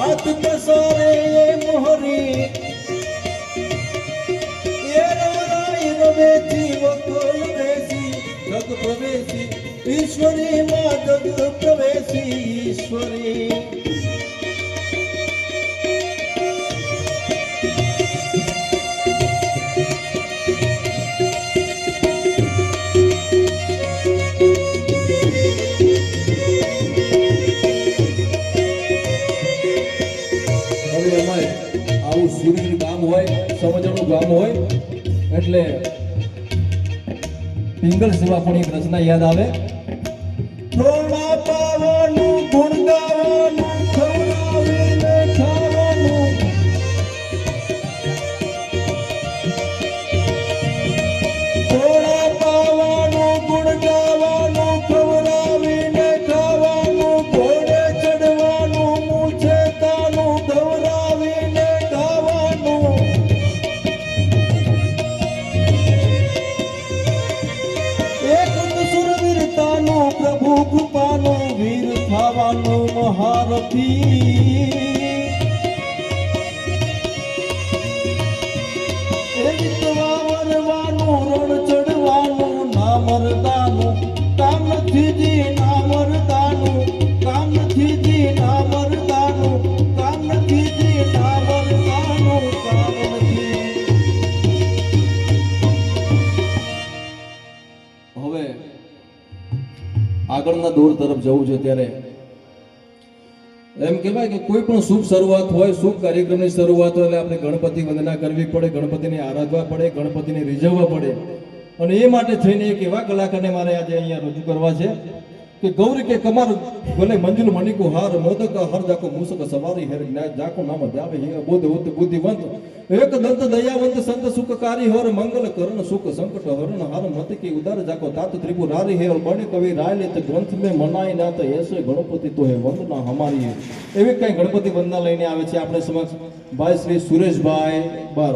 हाथ पसारे ये मोहरी ये नवराई रवेची वकोल देसी जग प्रवेशी ईश्वरी माँ जग प्रवेशी ईश्वरी સુરનું ગામ હોય સમજણનું ગામ હોય એટલે પિંગલ સેવા પણ એક રચના યાદ આવે થોડા પાવાનું ગુણ ગાવાનું ખવડાવીને ખાવાનું થોડા પાવાનું ગુણ ગાવાનું ખવડાવીને ખાવાનું ઘોડે ચડવાનું મૂછે તાનું ધવરાવીને પ્રભુ કૃપાનો વીર થવાનો મહારથી વાવરવાનું રણ ચડવાનું ના મરદાનું કામ નથી જી ના મરદાનું કામ નથી જી ના મરદાનું કામ નથી જી ના મરદાનું કામ નથી. હવે આગળના દોર તરફ જવું છે ત્યારે એમ કહેવાય કે કોઈ પણ શુભ શરૂઆત હોય શુભ કાર્યક્રમની શરૂઆત હોય એટલે આપણે ગણપતિ વંદના કરવી પડે ગણપતિને આરાધવા પડે ગણપતિને રીઝવવા પડે અને એ માટે થઈને એક એવા કલાકારને મારે આજે અહીંયા રજૂ કરવા છે કે ગૌરી કે કમર ભલે મંજુલ મણિકો હાર મોદક હર જાકો મૂસક સવારી હેર જ્ઞાન જાકો નામ જાવે હે બોધ ઉત બુદ્ધિવંત એક દંત દયાવંત સંત સુખકારી હોર મંગલ કરણ સુખ સંકટ હરણ હાર મત કી ઉદાર જાકો તાત ત્રિપુરારી હે બણ કવિ રાય લેત ગ્રંથ મે મનાય ના તો એસે ગણપતિ તો હે વંદના હમારી એવી કઈ ગણપતિ વંદના લઈને આવે છે આપણે સમક્ષ ભાઈ શ્રી સુરેશભાઈ બાર